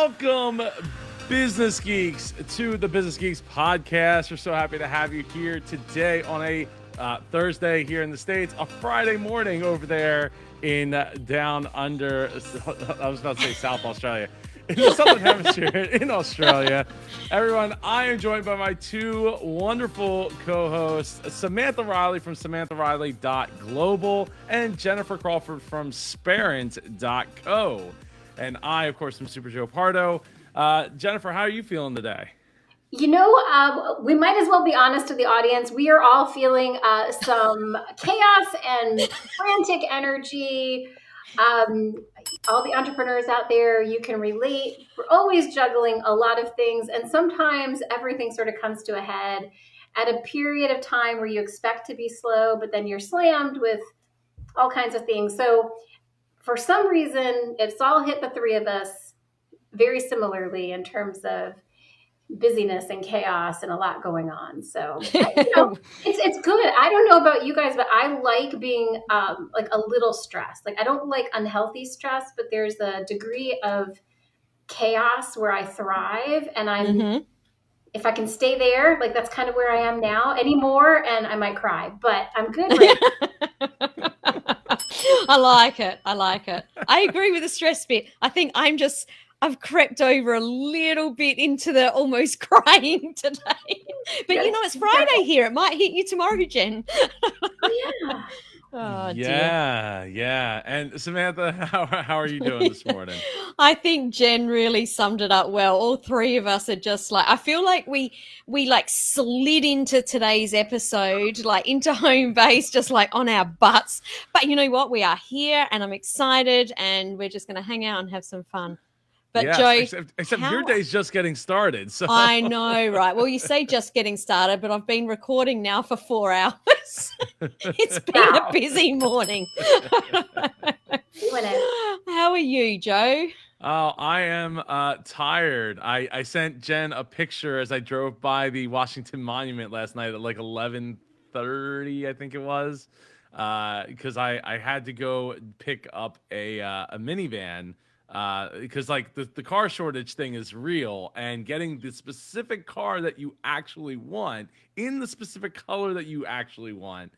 Welcome, Business Geeks, to the Business Geeks podcast. We're so happy to have you here today on a Thursday here in the States, a Friday morning over there in down under, I was about to say South Australia, in the Southern Hemisphere in Australia. Everyone, I am joined by my two wonderful co-hosts, Samantha Riley from SamanthaRiley.global and Jennifer Crawford from Sparent.co. And I, of course, am Super Joe Pardo. Jennifer, how are you feeling today? We might as well be honest to the audience. We are all feeling some chaos and frantic energy. All the entrepreneurs out there, you can relate. We're always juggling a lot of things, and sometimes everything sort of comes to a head at a period of time where you expect to be slow, but then you're slammed with all kinds of things. So for some reason, it's all hit the three of us very similarly in terms of busyness and chaos and a lot going on. So it's good. I don't know about you guys, but I like being like a little stressed. Like I don't like unhealthy stress, but there's a degree of chaos where I thrive, and if I can stay there, like that's kind of where I am now. Anymore, and I might cry, but I'm good right now. I like it. I agree with the stress bit. I think I've crept over a little bit into the almost crying today. But it's Friday here. It might hit you tomorrow, Jen. Yeah. Oh, Yeah. And Samantha, how are you doing this morning? I think Jen really summed it up well. All three of us are just like, I feel like we like slid into today's episode, like into home base, just like on our butts. But you know what? We are here and I'm excited and we're just going to hang out and have some fun. But yes, Joe, except your day's just getting started. So I know, right? Well, you say just getting started, but I've been recording now for 4 hours. It's been a busy morning. How are you, Joe? Oh, I am tired. I sent Jen a picture as I drove by the Washington Monument last night at like 11:30, I think it was, because I had to go pick up a minivan. Because like the car shortage thing is real, and getting the specific car that you actually want in the specific color that you actually want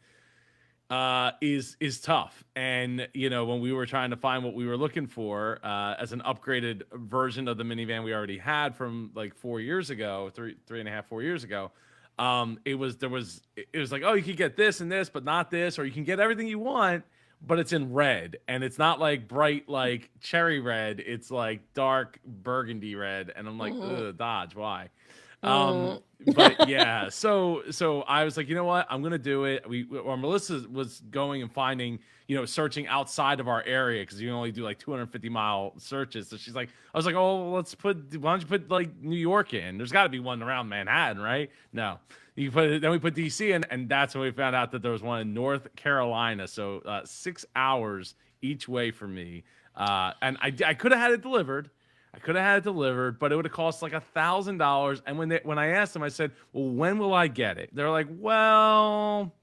is tough. And when we were trying to find what we were looking for as an upgraded version of the minivan we already had from like 4 years ago, three and a half, 4 years ago, it was like, oh, you could get this and this, but not this, or you can get everything you want, but it's in red, and it's not like bright like cherry red. It's like dark burgundy red, and I'm like, ugh, Dodge, why? But yeah, so I was like, you know what, I'm gonna do it. Or Melissa was going and finding, searching outside of our area because you only do like 250-mile searches. So she's like, I was like, oh, why don't you put like New York in? There's got to be one around Manhattan, right? No, you put it. Then we put DC in, and that's when we found out that there was one in North Carolina. So 6 hours each way for me, and I could have had it delivered. But it would have cost like $1,000. And when I asked them, I said, well, when will I get it? They're like, well,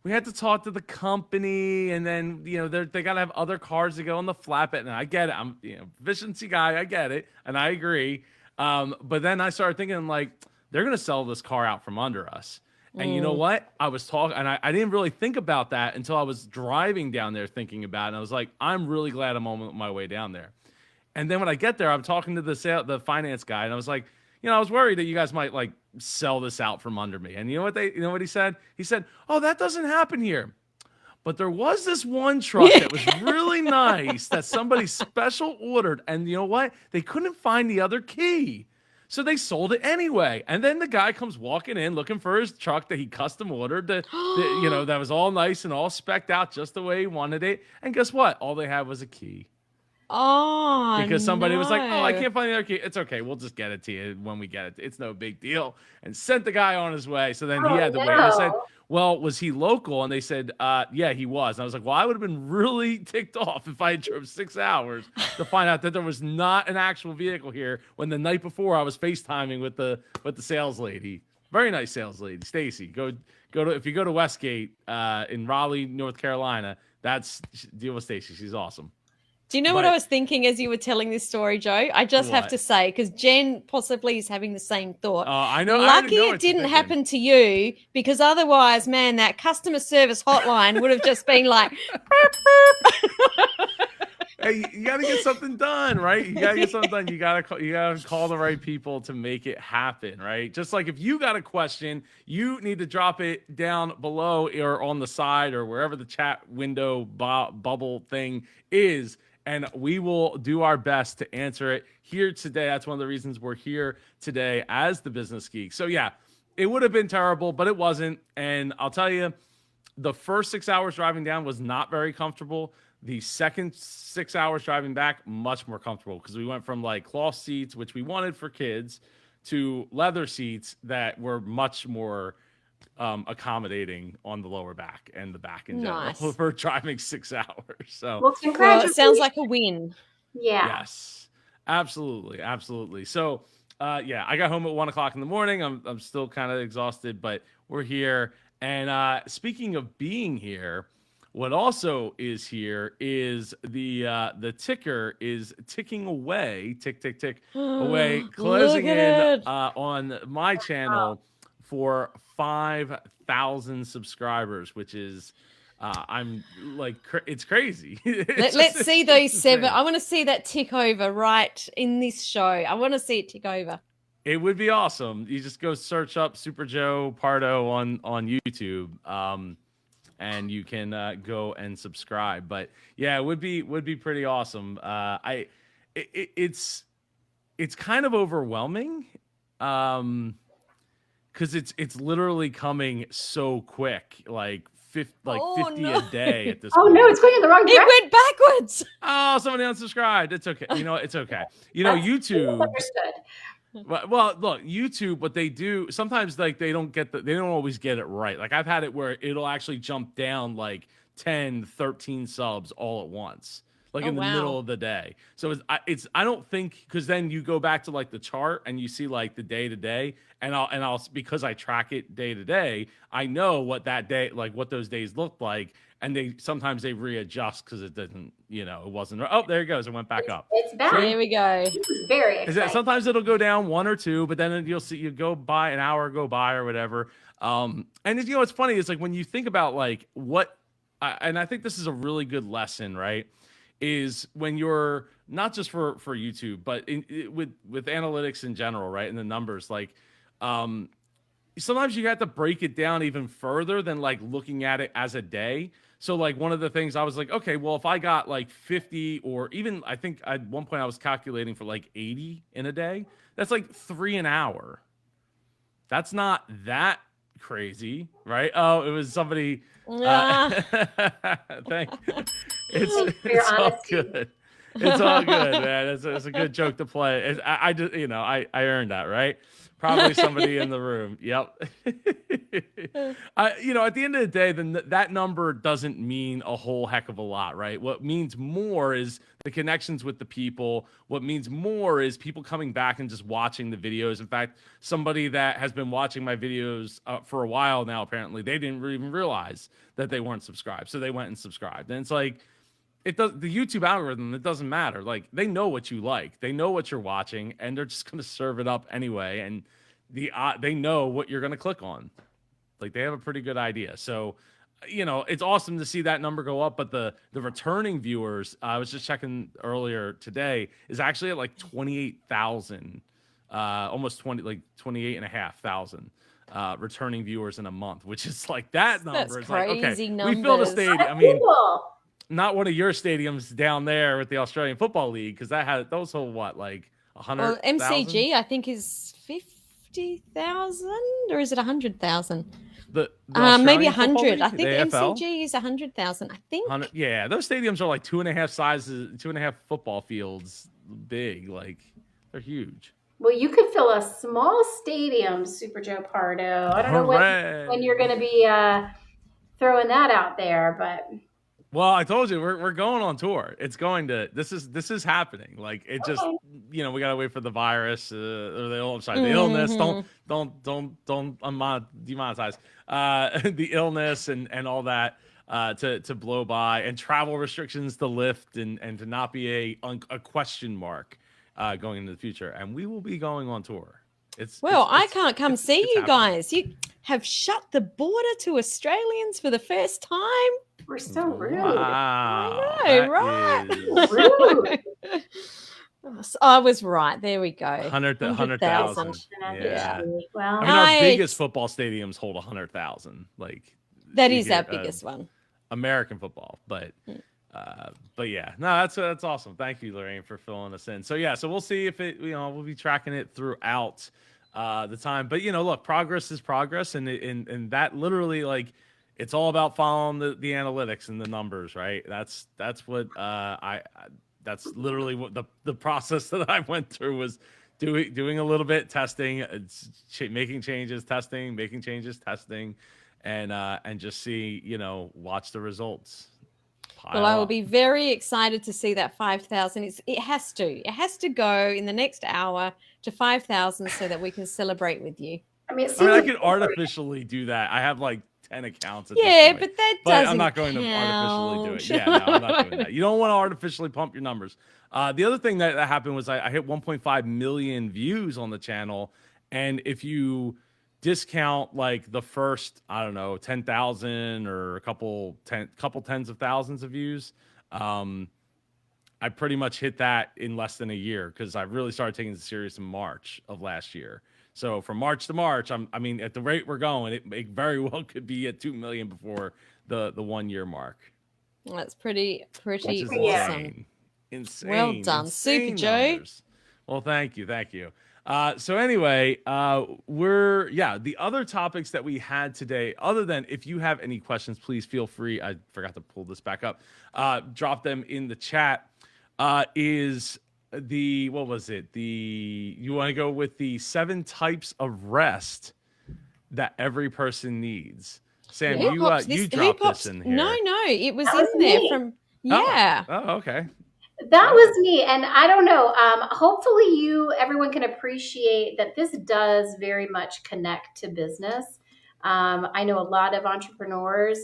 we had to talk to the company, and then, they got to have other cars to go on the flatbed. And I get it. I'm, efficiency guy. I get it. And I agree. But then I started thinking, like, they're going to sell this car out from under us. And you know what? I was talking, and I didn't really think about that until I was driving down there thinking about it. And I was like, I'm really glad I'm on my way down there. And then when I get there, I'm talking to the finance guy, and I was like, I was worried that you guys might like sell this out from under me. And you know what he said? He said, oh, that doesn't happen here. But there was this one truck that was really nice that somebody special ordered, and you know what? They couldn't find the other key. So they sold it anyway. And then the guy comes walking in looking for his truck that he custom ordered, that was all nice and all specced out just the way he wanted it. And guess what? All they had was a key. Oh, because somebody was like, oh, I can't find the other key. It's okay. We'll just get it to you when we get it. It's no big deal. And sent the guy on his way. So then he had to wait. I said, well, was he local? And they said, yeah, he was. And I was like, well, I would have been really ticked off if I had drove 6 hours to find out that there was not an actual vehicle here when the night before I was FaceTiming with the sales lady. Very nice sales lady, Stacy. If you go to Westgate in Raleigh, North Carolina, deal with Stacy. She's awesome. Do you know what I was thinking as you were telling this story, Joe? I just have to say, because Jen possibly is having the same thought. I know. Lucky I know it didn't happen to you, because otherwise, man, that customer service hotline would have just been like, hey, you got to get something done, right? You got to get something done. You got to call the right people to make it happen, right? Just like if you got a question, you need to drop it down below or on the side or wherever the chat window bubble thing is, and we will do our best to answer it here today. That's one of the reasons we're here today as the Business Geek. So yeah, it would have been terrible, but it wasn't. And I'll tell you, the first 6 hours driving down was not very comfortable. The second 6 hours driving back, much more comfortable, because we went from like cloth seats, which we wanted for kids, to leather seats that were much more accommodating on the lower back and the back in general. Nice. For driving 6 hours. So Well, congratulations. it sounds like a win. Yeah. yes, absolutely. So yeah, I got home at 1 o'clock in the morning. I'm still kind of exhausted, but we're here. And speaking of being here, what also is here is the ticker is ticking away, tick away, closing in on my channel for 5,000 subscribers, which is I'm like it's crazy. Let's see those 7. I want to see that tick over right in this show. I want to see it tick over. It would be awesome. You just go search up Super Joe Pardo on YouTube. And you can go and subscribe. But yeah, it would be pretty awesome. It's kind of overwhelming, because it's literally coming so quick, like 50 a day at this Oh point. no, it's going in the wrong direction. It went backwards. Oh, somebody unsubscribed. It's okay. It's okay. YouTube. Understood. Well, look, YouTube, what they do sometimes, like they don't always get it right. Like I've had it where it'll actually jump down like 10, 13 subs all at once, like in the middle of the day. So I don't think, because then you go back to like the chart and you see like the day to day, and I'll because I track it day to day, I know what that day, like what those days look like. And sometimes they readjust because it didn't, it wasn't. Oh, there it goes. It went back up. It's back. There we go. This is very exciting. Sometimes it'll go down 1 or 2, but then you'll see, you go by an hour go by or whatever. And it's funny. It's like when you think about like and I think this is a really good lesson, right? Is when you're not just for YouTube, but with analytics in general, right? And the numbers, like, sometimes you have to break it down even further than like looking at it as a day. So like one of the things I was like, okay, well, if I got like 50, or even I think at one point I was calculating for like 80 in a day, that's like 3 an hour. That's not that crazy, right? Oh, it was somebody. It's all good. It's all good, man. It's a good joke to play. I just, I earned that, right? Probably somebody in the room. Yep. At the end of the day, then that number doesn't mean a whole heck of a lot, right? What means more is the connections with the people. What means more is people coming back and just watching the videos. In fact, somebody that has been watching my videos for a while now, apparently, they didn't even realize that they weren't subscribed. So they went and subscribed. And it's like, the YouTube algorithm, it doesn't matter. Like, they know what you like, they know what you're watching, and they're just going to serve it up anyway. And they know what you're going to click on. Like, they have a pretty good idea. So, it's awesome to see that number go up. But the returning viewers, I was just checking earlier today, is actually at like 28,000, almost 28,500 returning viewers in a month, which is like that number. That's is like, crazy okay, numbers. we filled a stadium. I mean, Cool. not one of your stadiums down there with the Australian Football League, because those hold what, like 100. Well, MCG I think is 50,000, or is it 100,000? Maybe 100. I think MCG is 100,000. I think. Yeah, those stadiums are like 2.5 football fields big. Like, they're huge. Well, you could fill a small stadium, Super Joe Pardo. I don't know when you're going to be throwing that out there, but. Well, I told you we're going on tour. It's going to this is happening. Like, it just we gotta wait for the virus or the illness. Don't demonetize the illness and all that. to blow by, and travel restrictions to lift, and to not be a question mark going into the future. And we will be going on tour. Well, I can't come see you happening. guys. You have shut the border to Australians for the first time. We're so rude. Wow, I know, right? Rude. I was right. There we go. 100,000. Yeah. Well, I mean, our Nice. biggest football stadiums hold 100,000. Like That you is hear, our biggest one. American football, but yeah, no, that's awesome. Thank you, Lorraine, for filling us in. So yeah, so we'll see if it, we'll be tracking it throughout the time. But look, progress is progress, and that literally, like, it's all about following the analytics and the numbers, right? That's what that's literally what the process that I went through was doing a little bit testing, making changes, testing, making changes, testing, and just see, watch the results. Well, I will be very excited to see that 5,000. It has to go in the next hour to 5,000 so that we can celebrate with you. I mean, I could artificially do that. I have like 10 accounts at this point. But that doesn't I'm not going to artificially do it. Yeah, no, I'm not doing that. You don't want to artificially pump your numbers. The other thing that happened was I hit 1.5 million views on the channel, and if you discount like the first, I don't know, 10,000 or a couple tens of thousands of views, I pretty much hit that in less than a year, because I really started taking it serious in March of last year. So from March to March, I mean, at the rate we're going, it very well could be at 2 million before the 1 year mark. That's pretty Which is awesome. Insane. Well done, insane Super Joe. numbers. Well, thank you. So anyway, the other topics that we had today, other than, if you have any questions, please feel free. I forgot to pull this back up. Drop them in the chat. Is what was it? You want to go with the 7 types of rest that every person needs? Sam, you dropped this in here. No, it was That in was there me. from, yeah. Oh, okay. That was me. And I don't know, hopefully everyone can appreciate that this does very much connect to business. I know a lot of entrepreneurs,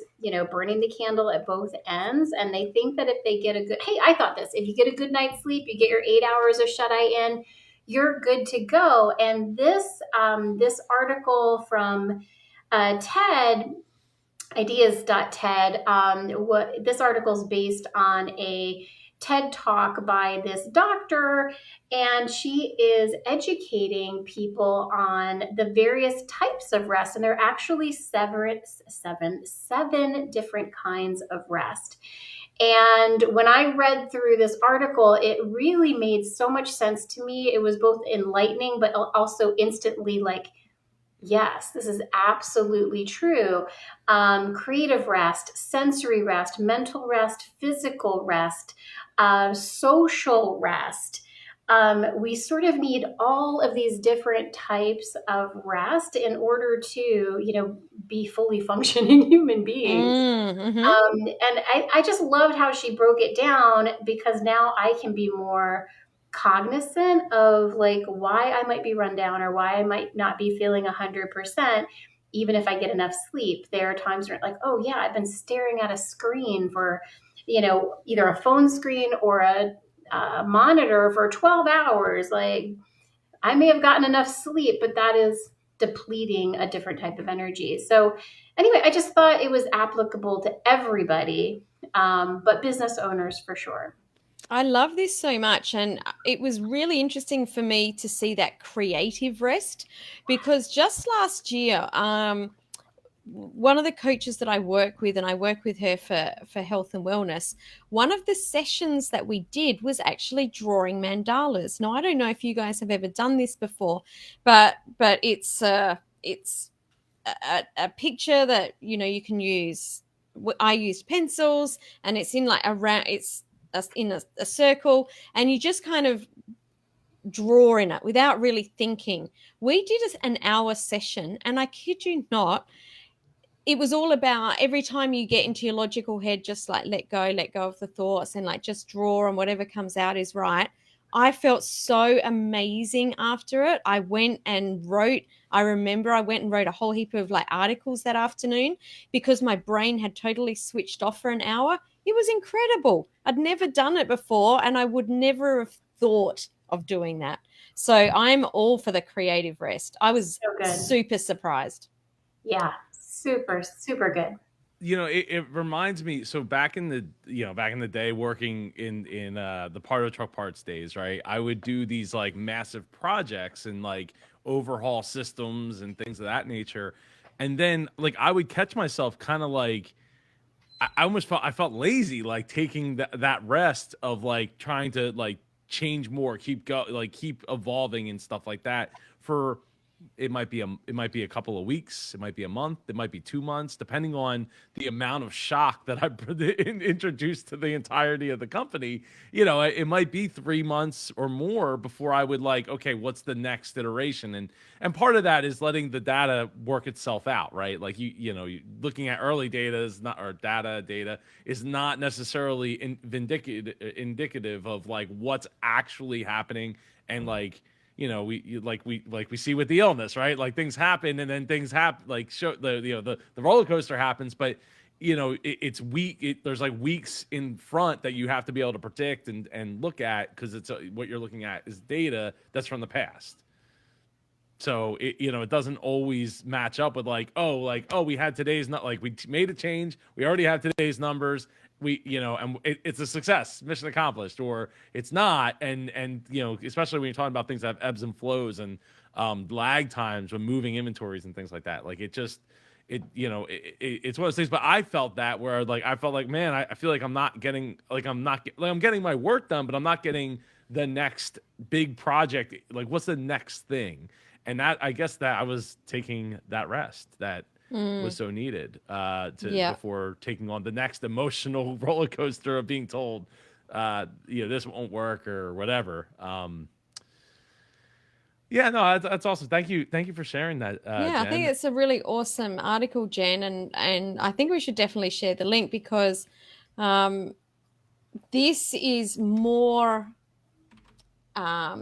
burning the candle at both ends, and they think that if they get I thought this, if you get a good night's sleep, you get your 8 hours of shut-eye in, you're good to go. And this article from TED, ideas.ted, this article is based on a TED Talk by this doctor, and she is educating people on the various types of rest. And there are actually seven different kinds of rest. And when I read through this article, it really made so much sense to me. It was both enlightening, but also instantly like, yes, this is absolutely true. Creative rest, sensory rest, mental rest, physical rest, social rest. We sort of need all of these different types of rest in order to, be fully functioning human beings. Mm-hmm. And I just loved how she broke it down, because now I can be more cognizant of like why I might be run down or why I might not be feeling 100%, even if I get enough sleep. There are times where like, oh yeah, I've been staring at a screen for, either a phone screen or a monitor for 12 hours. Like, I may have gotten enough sleep, but that is depleting a different type of energy. So anyway, I just thought it was applicable to everybody, but business owners for sure. I love this so much, and it was really interesting for me to see that creative rest, because just last year, one of the coaches that I work with, and I work with her for health and wellness, one of the sessions that we did was actually drawing mandalas. Now, I don't know if you guys have ever done this before, but it's a picture that you can use. I used pencils, and it's in like in a circle, and you just kind of draw in it without really thinking. We did an hour session, and I kid you not, it was all about every time you get into your logical head, just like let go of the thoughts and like just draw, and whatever comes out is right. I felt so amazing after it. I remember I went and wrote a whole heap of like articles that afternoon because my brain had totally switched off for an hour. It was incredible. I'd never done it before and I would never have thought of doing that. So I'm all for the creative rest. I was So good. super surprised. Yeah, super, super good. It reminds me. So back in the day, working in the Parto Truck Parts days, right? I would do these like massive projects and like overhaul systems and things of that nature, and then like I would catch myself kind of like I almost felt lazy, like taking that rest of like trying to like change more, keep evolving and stuff like that for it might be a couple of weeks, it might be a month, it might be 2 months, depending on the amount of shock that I introduced to the entirety of the company. It might be 3 months or more before I would like, okay, what's the next iteration? And part of that is letting the data work itself out, right? Like looking at early data is not, or data is not necessarily indicative of like what's actually happening. And like we see with the illness, right? Like things happen and then things happen, like show the roller coaster happens, but it's there's like weeks in front that you have to be able to predict and look at, because it's what you're looking at is data that's from the past. So it doesn't always match up with like, oh, we had today's, not like we made a change, we already have today's numbers, it's a success, mission accomplished, or it's not. And especially when you're talking about things that have ebbs and flows and lag times when moving inventories and things like that, like it's one of those things. But I felt that where like I felt like, man, I feel like I'm getting my work done, but I'm not getting the next big project. Like, what's the next thing? And that, I guess, that I was taking that rest that was so needed before taking on the next emotional roller coaster of being told, this won't work or whatever. Yeah, no, that's awesome. Thank you for sharing that, Yeah, I think Jen. it's a really awesome article, Jen, and I think we should definitely share the link because this is more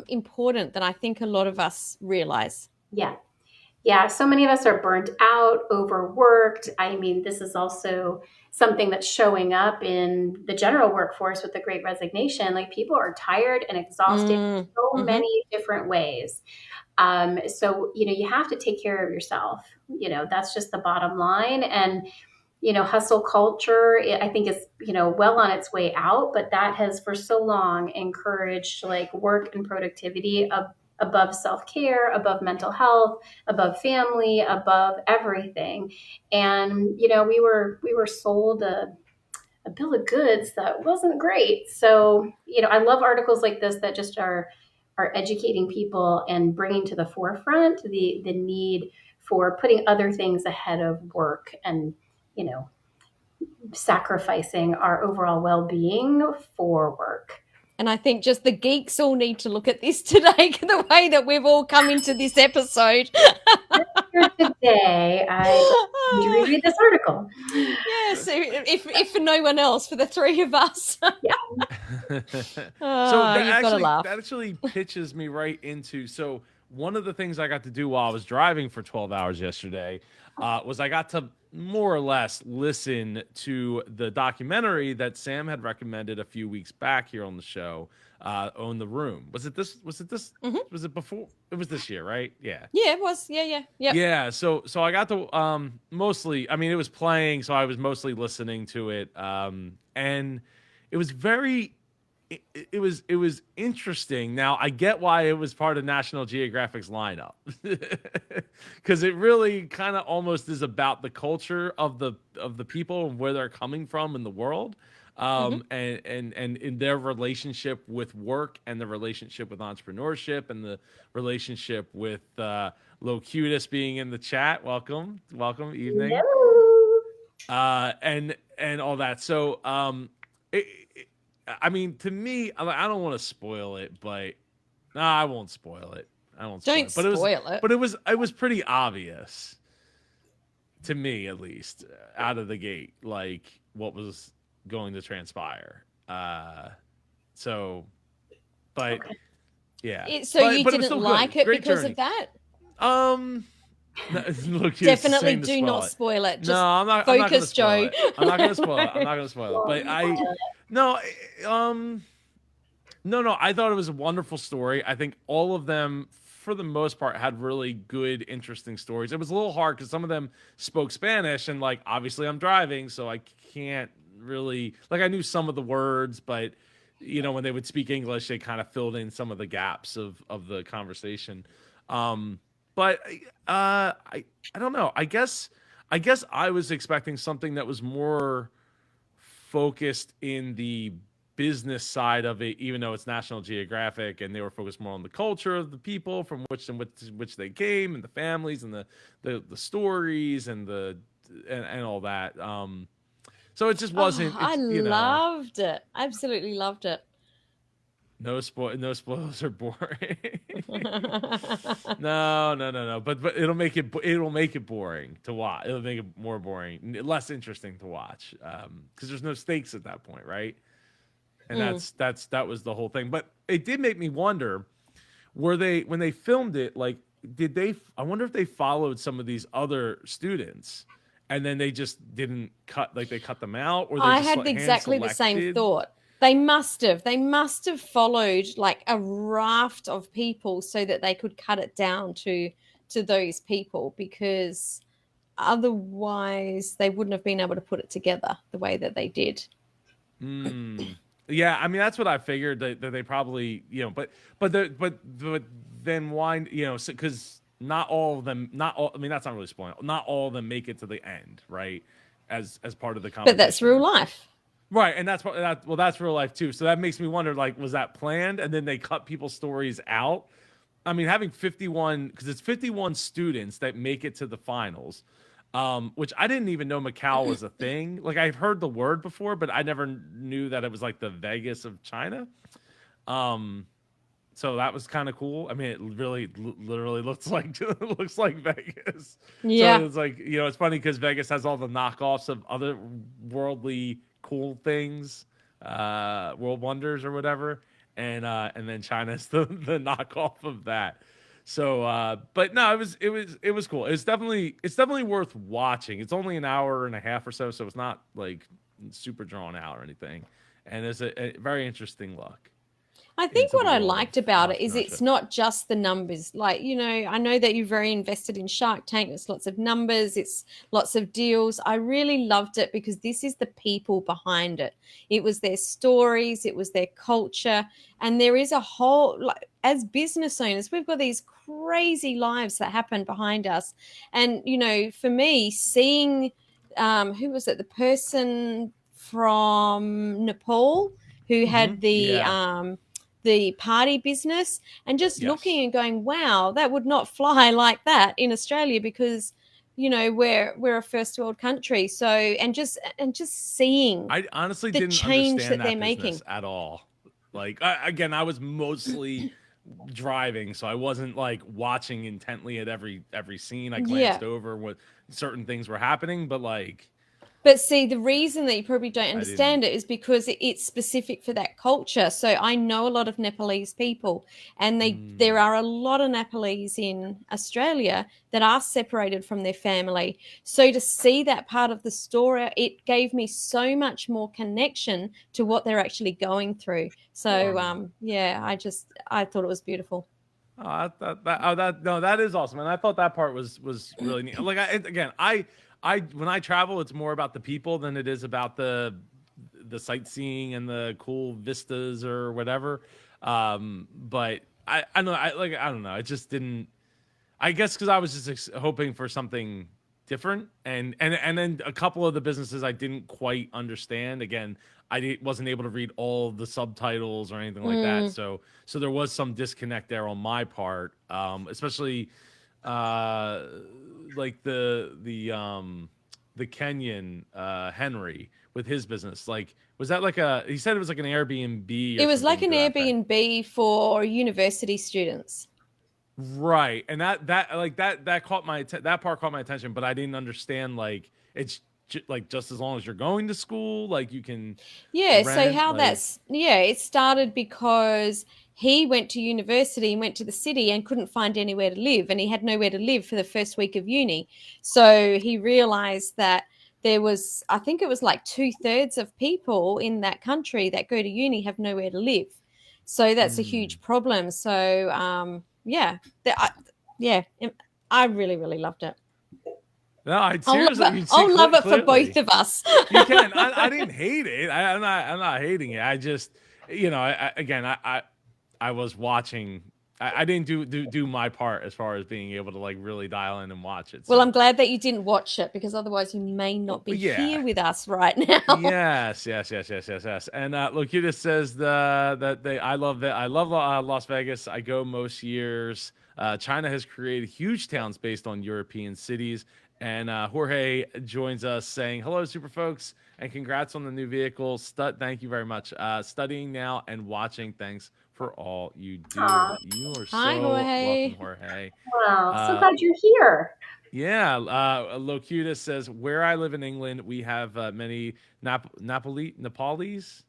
important than I think a lot of us realize. Yeah. Yeah, so many of us are burnt out, overworked. I mean, this is also something that's showing up in the general workforce with the Great Resignation. Like, people are tired and exhausted in so Mm-hmm. many different ways. So, you have to take care of yourself. That's just the bottom line. And, hustle culture, I think is, well on its way out, but that has for so long encouraged like work and productivity above self-care, above mental health, above family, above everything. And, we were sold a bill of goods that wasn't great. So, I love articles like this that just are educating people and bringing to the forefront the need for putting other things ahead of work and, sacrificing our overall well-being for work. And I think just the geeks all need to look at this today, the way that we've all come into this episode. Here today, I need to reread this article. Yes, if for no one else, for the three of us. Yeah. So You've got to laugh. that actually pitches me right into, so one of the things I got to do while I was driving for 12 hours yesterday was I got to more or less listen to the documentary that Sam had recommended a few weeks back here on the show, Own the Room. Was it this? Mhm. Was it before? It was this year, right? Yeah. Yeah, it was. Yeah. Yeah, so I got to mostly, I mean, it was playing, so I was mostly listening to it, and it was very it was interesting. Now I get why it was part of National Geographic's lineup, because it really kind of almost is about the culture of the people and where they're coming from in the world, Hmm. and in their relationship with work and the relationship with entrepreneurship and the relationship with Locutus being in the chat. Welcome, evening, No. and all that. So I mean, to me, I don't want to spoil it, but no, I won't spoil it. I won't spoil Don't it. spoil it. But it was pretty obvious to me, at least, out of the gate, like what was going to transpire. So but Okay. yeah. So but you it was didn't still like good. it Great because journey. of that? No, look, you're Definitely saying to do spoil not it. spoil it. No, Just I'm not going to focus, spoil Joe. it. I'm not going to spoil it. I'm not going to spoil it. But no, no. I thought it was a wonderful story. I think all of them, for the most part, had really good, interesting stories. It was a little hard because some of them spoke Spanish, and like obviously I'm driving, so I can't really like I knew some of the words, but when they would speak English, they kind of filled in some of the gaps of the conversation. But I don't know. I guess I was expecting something that was more focused in the business side of it, even though it's National Geographic, and they were focused more on the culture of the people from which they came, and the families, and the stories, and and all that. So it just wasn't. I loved it. Absolutely loved it. No spoilers are boring. No. But it'll make it boring to watch. It'll make it more boring, less interesting to watch, because there's no stakes at that point, right? And that was the whole thing. But it did make me wonder: were they, when they filmed it, like, did they? I wonder if they followed some of these other students, and then they just didn't cut, like they cut them out, or they I just had exactly the same hand-selected? thought. They must have followed like a raft of people so that they could cut it down to those people, because otherwise they wouldn't have been able to put it together the way that they did. Yeah, I mean that's what I figured, that they probably, but then why, because not all of them, not all. I mean that's not really spoiling. Not all of them make it to the end, right? As part of the But that's real competition. life. Right, and that's real life too. So that makes me wonder, like, was that planned, and then they cut people's stories out? I mean, having 51, because it's 51 students that make it to the finals, which I didn't even know Macau was a thing. Like, I've heard the word before, but I never knew that it was like the Vegas of China. So that was kind of cool. I mean, it really, literally looks like looks like Vegas. Yeah. So it's like, it's funny because Vegas has all the knockoffs of other worldly cool things, world wonders or whatever, and then China's the knockoff of that. So, but no, it was cool. It's definitely worth watching. It's only an hour and a half or so, so it's not like super drawn out or anything, and it's a very interesting look I think into what the I world liked of about it is it's entrepreneurship. not just the numbers. Like, I know that you're very invested in Shark Tank. It's lots of numbers, it's lots of deals. I really loved it because this is the people behind it. It was their stories, it was their culture. And there is a whole, like, as business owners, we've got these crazy lives that happen behind us. And, for me, seeing, who was it? The person from Nepal who had Yeah. the party business, and just looking Yes. and going, wow, that would not fly like that in Australia, because we're a first world country. So and just seeing I honestly the didn't change understand that they're that business making. at all. Like, again, I was mostly driving, so I wasn't like watching intently at every scene. I Yeah. glanced over what certain things were happening, but like But see, the reason that you probably don't I didn't. understand it is because it's specific for that culture. So I know a lot of Nepalese people, and there Mm, are a lot of Nepalese in Australia that are separated from their family. So to see that part of the story, it gave me so much more connection to what they're actually going through. So mm. yeah, I thought it was beautiful. No, that is awesome, and I thought that part was really neat. Like, again, I when I travel, it's more about the people than it is about the sightseeing and the cool vistas or whatever. But I know I don't know. It just didn't. I guess because I was just hoping for something different, and then a couple of the businesses I didn't quite understand. Again, wasn't able to read all the subtitles or anything like that, Mm. so there was some disconnect there on my part, especially uh, like the Kenyan Henry with his business. Like, was that like a? He said it was like an Airbnb It or was like something an to that effect. Airbnb for university students. Right, and that caught that part caught my attention, but I didn't understand, like, it's like just as long as you're going to school, like you can Yeah, so rent, how like. it started because he went to university and went to the city and couldn't find anywhere to live, and he had nowhere to live for the first week of uni. So he realized that there was, I think it was like 2/3 of people in that country that go to uni have nowhere to live. So that's a huge problem. So I really, really loved it. No, I I'll seriously, love you it, see I'll love it for clearly. both of us. You can. I didn't hate it. I'm not hating it. I just, I was watching. I didn't do my part as far as being able to like really dial in and watch it. Well, So. I'm glad that you didn't watch it, because otherwise you may not be Yeah. here with us right now. Yes. And Locutus says I love Las Vegas. I go most years. China has created huge towns based on European cities. And Jorge joins us saying, hello, super folks, and congrats on the new vehicle. Thank you very much. Studying now and watching. Thanks for all you do. Aw. You are Hi, so Jorge. welcome, Jorge. Wow, so glad you're here. Yeah, Locutus says, where I live in England, we have many Nepalese.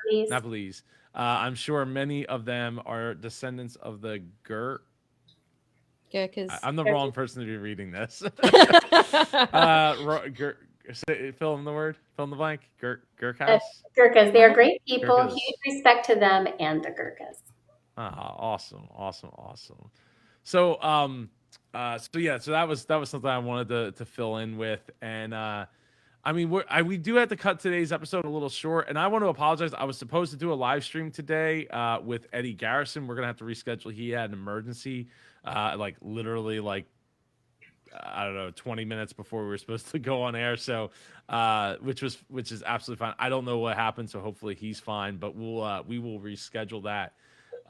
Please. I'm sure many of them are descendants of the Gurkhas. I'm the wrong person to be reading this. Fill in the word. Fill in the blank. Gurkhas. Gurkhas. They are great people. Gurkhas. Huge respect to them and the Gurkhas. Awesome. So so that was something I wanted to fill in with, and I mean we do have to cut today's episode a little short, and I want to apologize. I was supposed to do a live stream today with Eddie Garrison. We're gonna have to reschedule. He had an emergency, like literally like I don't know, 20 minutes before we were supposed to go on air. So, which is absolutely fine. I don't know what happened, so hopefully he's fine. But we will reschedule that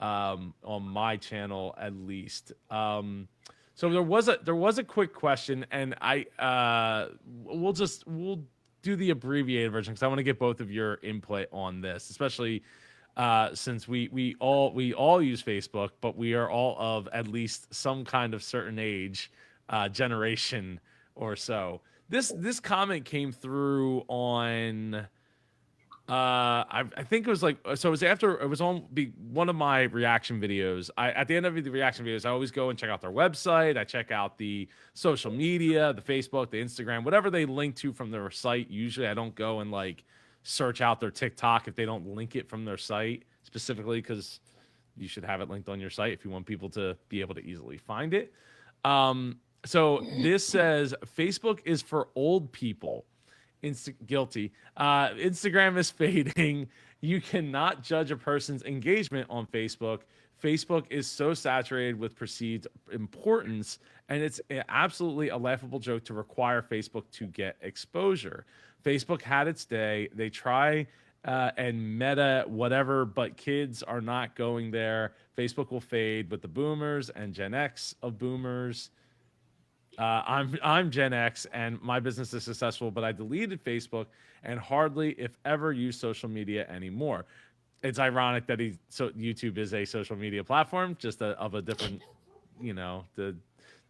on my channel at least. So there was a quick question, and we'll do the abbreviated version because I want to get both of your input on this, especially since we all use Facebook, but we are all of at least some kind of certain age, generation or so. This comment came through on I think it was like, so it was after, it was on one of my reaction videos. At the end of the reaction videos, I always go and check out their website. I check out the social media, the Facebook, the Instagram, whatever they link to from their site. Usually I don't go and like search out their TikTok if they don't link it from their site specifically, because you should have it linked on your site if you want people to be able to easily find it. So this says Facebook is for old people. Guilty. Instagram is fading. You cannot judge a person's engagement on Facebook. Facebook is so saturated with perceived importance, and it's absolutely a laughable joke to require Facebook to get exposure. Facebook had its day. They try and meta whatever, but kids are not going there. Facebook will fade with the boomers and Gen X of boomers. I'm Gen X and my business is successful, but I deleted Facebook and hardly, if ever, use social media anymore. It's ironic that YouTube is a social media platform, just of a different, the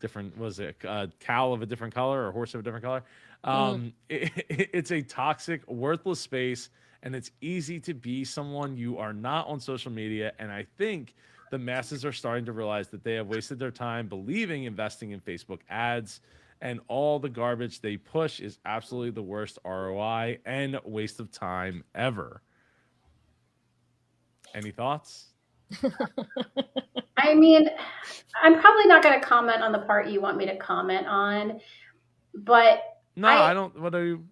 different, was it cow of a different color or horse of a different color? It's a toxic, worthless space, and it's easy to be someone you are not on social media. And I think the masses are starting to realize that they have wasted their time believing investing in Facebook ads, and all the garbage they push is absolutely the worst ROI and waste of time ever. Any thoughts? I mean, I'm probably not going to comment on the part you want me to comment on, but no, I don't. What are you?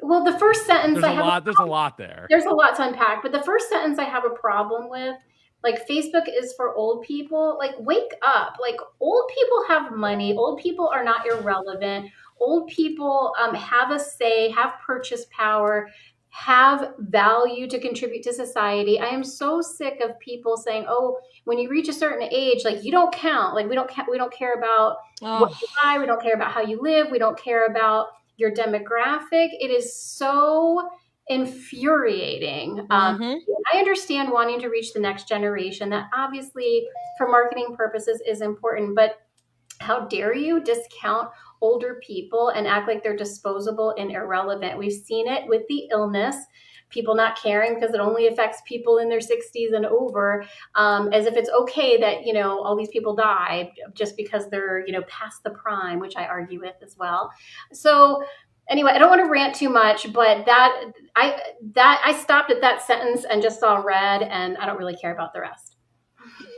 Well, the first sentence there's a lot there. There's a lot to unpack, but the first sentence I have a problem with. Like, Facebook is for old people. Like, wake up. Like, old people have money. Old people are not irrelevant. Old people have a say, have purchase power, have value to contribute to society. I am so sick of people saying, oh, when you reach a certain age, like, you don't count. Like, we don't care about what you buy. We don't care about how you live. We don't care about your demographic. It is so infuriating. I understand wanting to reach the next generation. That obviously for marketing purposes is important, but how dare you discount older people and act like they're disposable and irrelevant? We've seen it with the illness. people not caring because it only affects people in their 60s and over, as if it's okay that, all these people die just because they're, past the prime, which I argue with as well. So anyway, I don't want to rant too much, but I stopped at that sentence and just saw red, and I don't really care about the rest.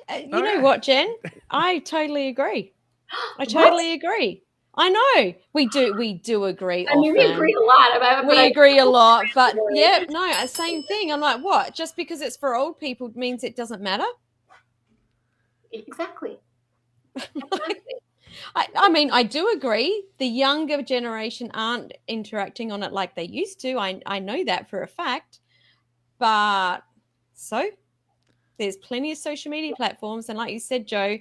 You know what, Jen? I totally agree. I totally agree. I know we do agree. I mean, we agree a lot about. We agree a lot, but yeah, no, same thing. I'm like, what? Just because it's for old people means it doesn't matter? Exactly. I mean, I do agree. The younger generation aren't interacting on it like they used to. I know that for a fact. But so there's plenty of social media platforms, and like you said, Joe,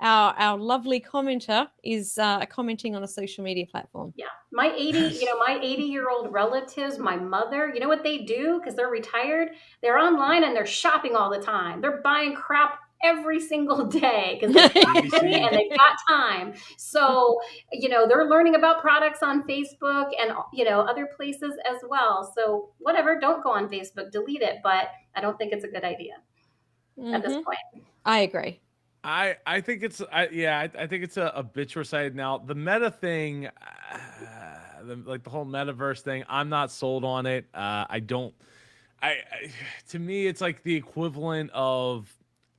our lovely commenter is commenting on a social media platform. Yeah, my 80-year-old relatives, my mother, you know what they do because they're retired? They're online and they're shopping all the time. They're buying crap every single day because they've got money and they've got time. So, they're learning about products on Facebook and, other places as well. So whatever, don't go on Facebook, delete it. But I don't think it's a good idea at this point. I agree. I think it's I think it's a bit short-sighted now. The meta thing, the whole metaverse thing, I'm not sold on it. To me, it's like the equivalent of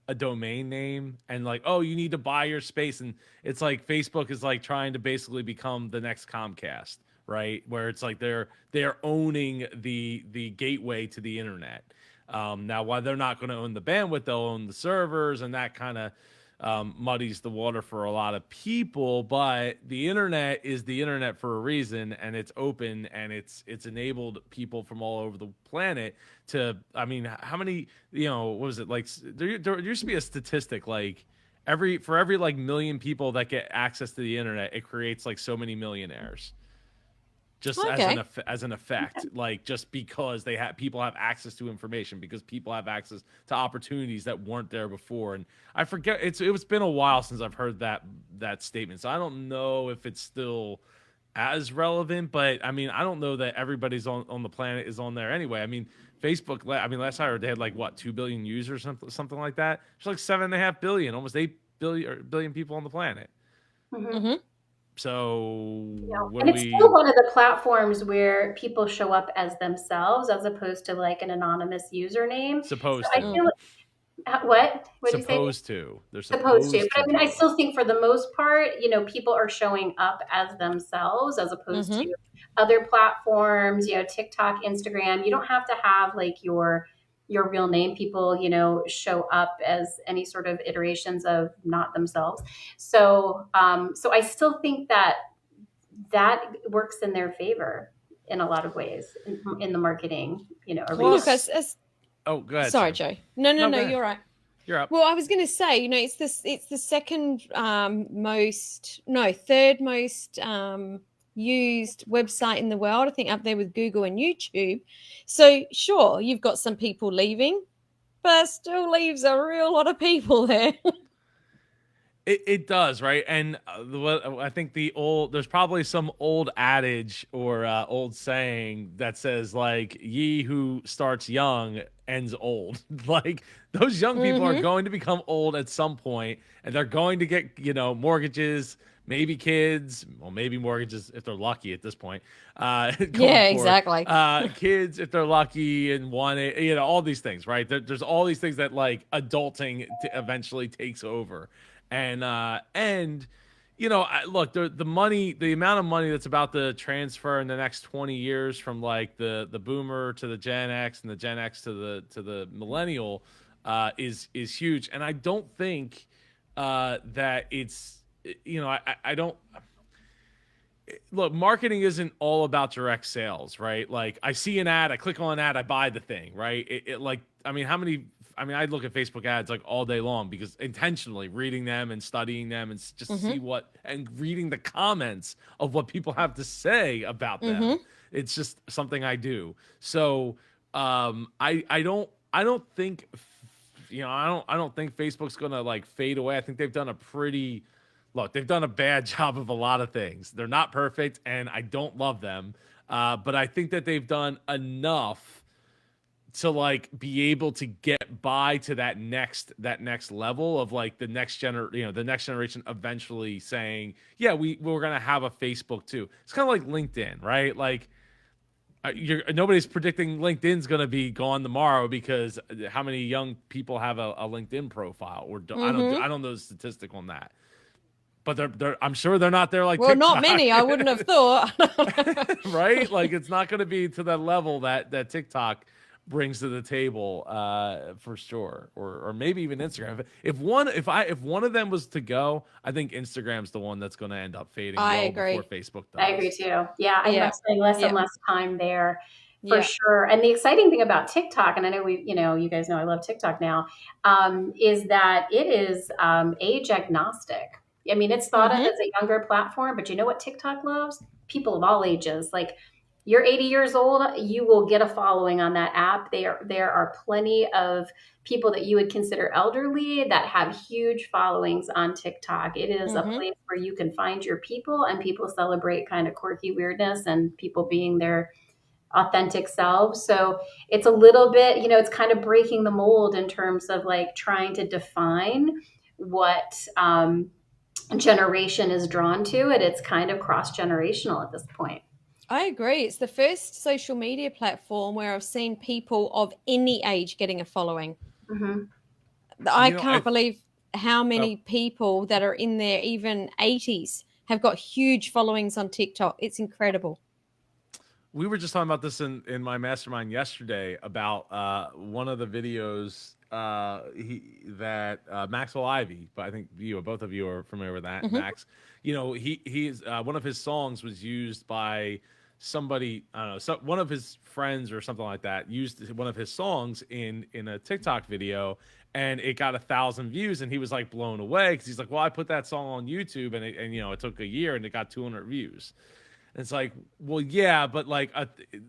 a domain name, and like, oh, you need to buy your space, and it's like Facebook is like trying to basically become the next Comcast, right? Where it's like they're owning the gateway to the internet. Now, while they're not going to own the bandwidth, they'll own the servers, and that kind of muddies the water for a lot of people. But the internet is the internet for a reason, and it's open, and it's enabled people from all over the planet to. I mean, how many? What was it like? There used to be a statistic like for every like million people that get access to the internet, it creates like so many millionaires. Just as an effect, like just because people have access to information, because people have access to opportunities that weren't there before. And I forget, it's been a while since I've heard that statement, so I don't know if it's still as relevant. But I mean, I don't know that everybody's on the planet is on there anyway. I mean, Facebook. I mean, last I heard they had like 2 billion users, something like that. It's like 7.5 billion, almost 8 billion people on the planet. Mm-hmm. So and it's still one of the platforms where people show up as themselves as opposed to like an anonymous username. Supposed to. I feel like, what? What did you say? Supposed to. They're supposed to. But I mean, I still think for the most part, people are showing up as themselves as opposed to other platforms, TikTok, Instagram. You don't have to have like your real name. People, show up as any sort of iterations of not themselves. So, so I still think that works in their favor in a lot of ways in the marketing, arena. Look, oh, go ahead. Sorry, Joe. No, you're right. You're up. Well, I was going to say, it's the third most used website in the world, I think, up there with Google and YouTube. So sure, you've got some people leaving, but it still leaves a real lot of people there. It does, right? And I think there's probably some old adage or old saying that says like, ye who starts young ends old. Like those young people are going to become old at some point, and they're going to get, mortgages, maybe kids, well, maybe mortgages if they're lucky at this point. Exactly. Kids if they're lucky and want it, all these things, right? There's all these things that like adulting eventually takes over. And look, the amount of money that's about to transfer in the next 20 years from like the boomer to the Gen X and the Gen X to the millennial is huge. And I don't think that it's, I don't look, marketing isn't all about direct sales, right? Like I see an ad, I click on an ad, I buy the thing, right? I look at Facebook ads like all day long because intentionally reading them and studying them and just see and reading the comments of what people have to say about them. It's just something I do. So I don't think I don't think Facebook's gonna like fade away. I think they've done they've done a bad job of a lot of things. They're not perfect, and I don't love them. But I think that they've done enough to like be able to get by to that next level of like the next generation eventually saying, yeah, we're gonna have a Facebook too. It's kind of like LinkedIn, right? Like nobody's predicting LinkedIn's going to be gone tomorrow because how many young people have a LinkedIn profile, or I don't know the statistic on that, but I'm sure they're not there like Well, TikTok. not many, I wouldn't have thought. Right? Like it's not going to be to that level that TikTok brings to the table, for sure, or maybe even Instagram. If one of them was to go, I think Instagram's the one that's going to end up fading I well agree. before Facebook does. I agree too. Yeah, I end up spending less and less time there for Yeah. sure. And the exciting thing about TikTok, and I know you guys know I love TikTok now, is that it is age agnostic. I mean, it's thought of as a younger platform, but you know what TikTok loves? People of all ages. Like you're 80 years old, you will get a following on that app. There are plenty of people that you would consider elderly that have huge followings on TikTok. It is a place where you can find your people, and people celebrate kind of quirky weirdness and people being their authentic selves. So it's a little bit, it's kind of breaking the mold in terms of like trying to define what generation is drawn to it. It's kind of cross-generational at this point. I agree. It's the first social media platform where I've seen people of any age getting a following. I can't believe how many people that are in their even 80s have got huge followings on TikTok. It's incredible. We were just talking about this in my mastermind yesterday about one of the videos that Maxwell Ivy, but I think both of you are familiar with that. Max, he's one of his songs was used by somebody, I don't know, so one of his friends or something like that used one of his songs in a TikTok video, and it got 1,000 views, and he was like blown away because he's like, well, I put that song on YouTube and it took a year and it got 200 views. And it's like, well, yeah, but like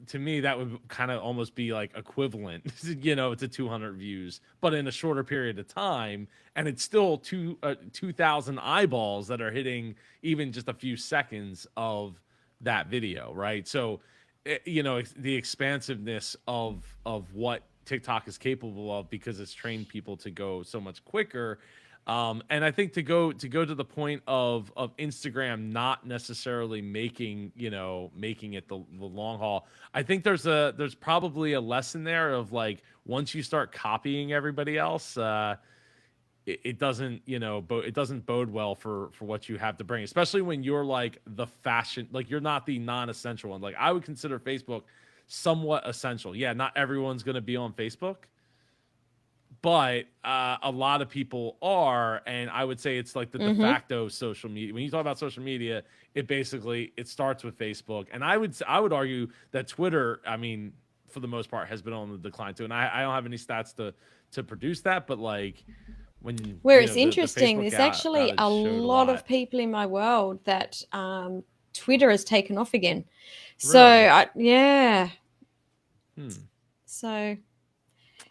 to me that would kind of almost be like equivalent, to 200 views, but in a shorter period of time, and it's still 2,000 eyeballs that are hitting even just a few seconds of that video, right? So, the expansiveness of what TikTok is capable of because it's trained people to go so much quicker. And I think to go to the point of Instagram not necessarily making it the long haul. I think there's probably a lesson there of like, once you start copying everybody else, it doesn't it doesn't bode well for what you have to bring, especially when you're like the fashion, like you're not the non-essential one. Like I would consider Facebook somewhat essential. Yeah, not everyone's going to be on Facebook, but a lot of people are, and I would say it's like the de facto social media. When you talk about social media, it starts with Facebook, and I would argue that Twitter, I mean, for the most part, has been on the decline too. And I don't have any stats to produce that, but like it's interesting. There's actually a lot of people in my world that Twitter has taken off again. So really? So.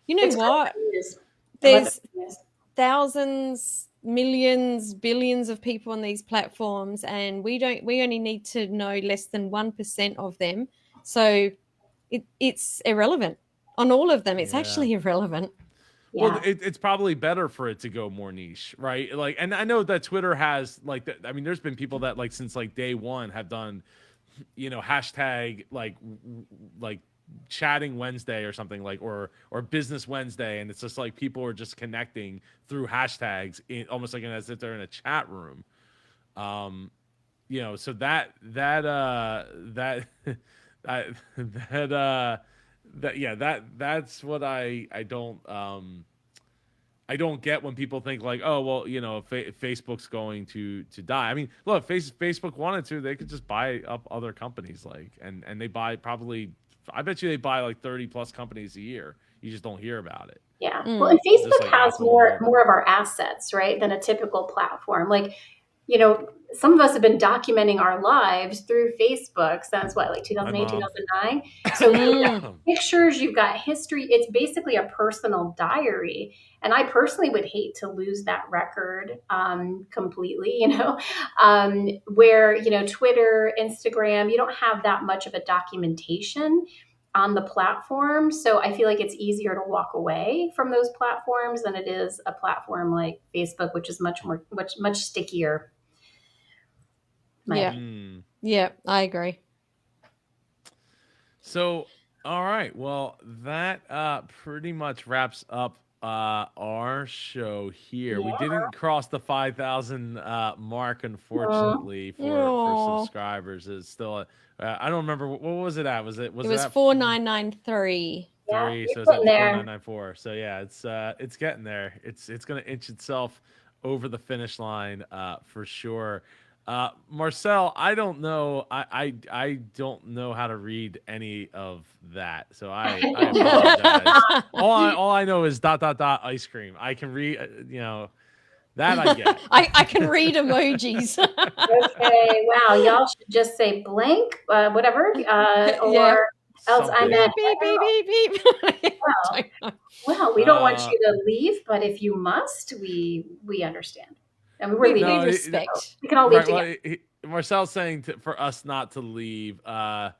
You know what? There's thousands, millions, billions of people on these platforms, and we only need to know less than 1% of them. So it's irrelevant on all of them. It's actually irrelevant. Yeah. Well, it's probably better for it to go more niche, right? Like, and I know that Twitter has like, I mean, there's been people that like since like day one have done, hashtag like chatting Wednesday or something like, or business Wednesday, and it's just like people are just connecting through hashtags almost like as if they're in a chat room. So that's what I don't get when people think like, oh well, Facebook's going to die. I mean, look, Facebook wanted to, they could just buy up other companies, like, and they buy probably, I bet you they buy like 30 plus companies a year. You just don't hear about it. Yeah. Well, and Facebook has more of our assets, right, than a typical platform. Like, some of us have been documenting our lives through Facebook since like 2008, 2009. So you've got pictures, you've got history. It's basically a personal diary. And I personally would hate to lose that record completely, where, Twitter, Instagram, you don't have that much of a documentation. on the platform. So I feel like it's easier to walk away from those platforms than it is a platform like Facebook, which is much stickier. Yeah. Yeah, I agree. So, all right. Well, that pretty much wraps up our show here. We didn't cross the 5,000 mark, unfortunately, for subscribers. It's still, I don't remember what was it at. Was it? It was 4993. Yeah, So it's at there. 4994. So yeah, it's getting there. It's gonna inch itself over the finish line for sure. Marcel, I don't know. I don't know how to read any of that, so I apologize. all I know is ... ice cream. I can read, that I get. I can read emojis. Okay, wow, y'all should just say blank, whatever, or else I'm at beep, beep, beep, beep. Wow, we don't want you to leave, but if you must, we understand. And we're leaving. We respect. We can all leave together. Well, Marcel's saying for us not to leave. Let's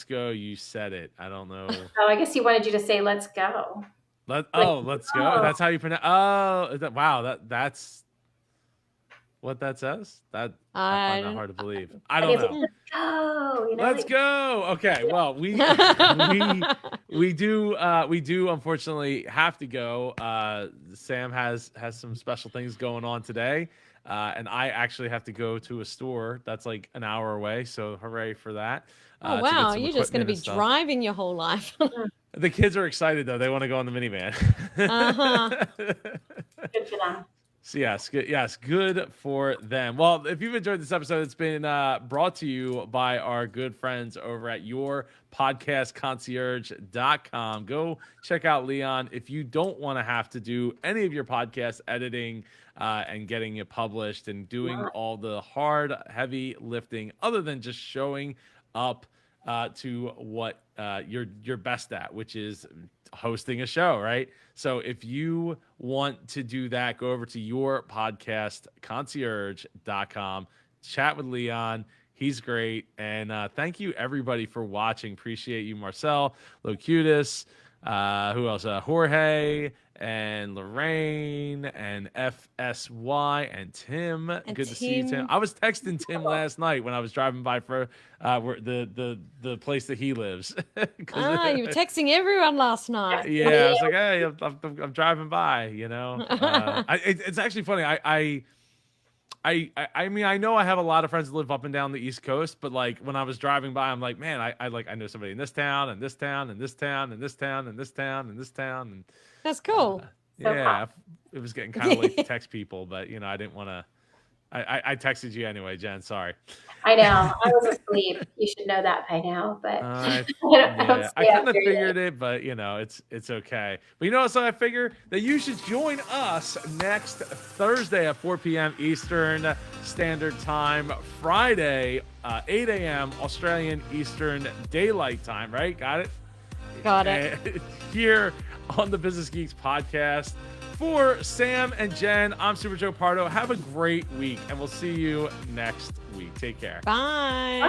go. You said it. I don't know. Oh, I guess he wanted you to say "let's go." Let's go. That's how you pronounce. Oh, wow. That's what that says. That I find that hard to believe. I don't know. Let's go. Okay. Well, we do unfortunately have to go. Sam has some special things going on today, and I actually have to go to a store that's like an hour away. So hooray for that! Oh wow, you're just going to be driving your whole life. The kids are excited though; they want to go on the minivan. Good for them. So yes, good for them. Well, if you've enjoyed this episode, it's been brought to you by our good friends over at yourpodcastconcierge.com. Go check out Leon. If you don't want to have to do any of your podcast editing and getting it published and doing all the hard, heavy lifting, other than just showing up to what you're best at, which is hosting a show, right? So if you want to do that, go over to yourpodcastconcierge.com, chat with Leon. He's great. And thank you everybody for watching. Appreciate you, Marcel, Locutus, who else? Jorge and Lorraine and FSY and Tim. Good to see you, Tim. I was texting Tim last night when I was driving by for the place that he lives. You were texting everyone last night. Yeah, I was like, hey, I'm driving by. It's actually funny. I mean, I know I have a lot of friends that live up and down the East Coast, but like when I was driving by, I'm like, man, I know somebody in this town and this town and this town and this town and this town and this town. And that's cool. Yeah, it was getting kind of late to text people, but I didn't want to. I texted you anyway, Jen. Sorry. I know. I was asleep. You should know that by now, but I kind of figured it, but it's okay. But so I figure that you should join us next Thursday at 4 p.m. Eastern Standard Time, Friday, 8 a.m. Australian Eastern Daylight Time, right? Got it? Got it. Here on the Business Geeks podcast. For Sam and Jen, I'm Super Joe Pardo. Have a great week, and we'll see you next week. Take care. Bye.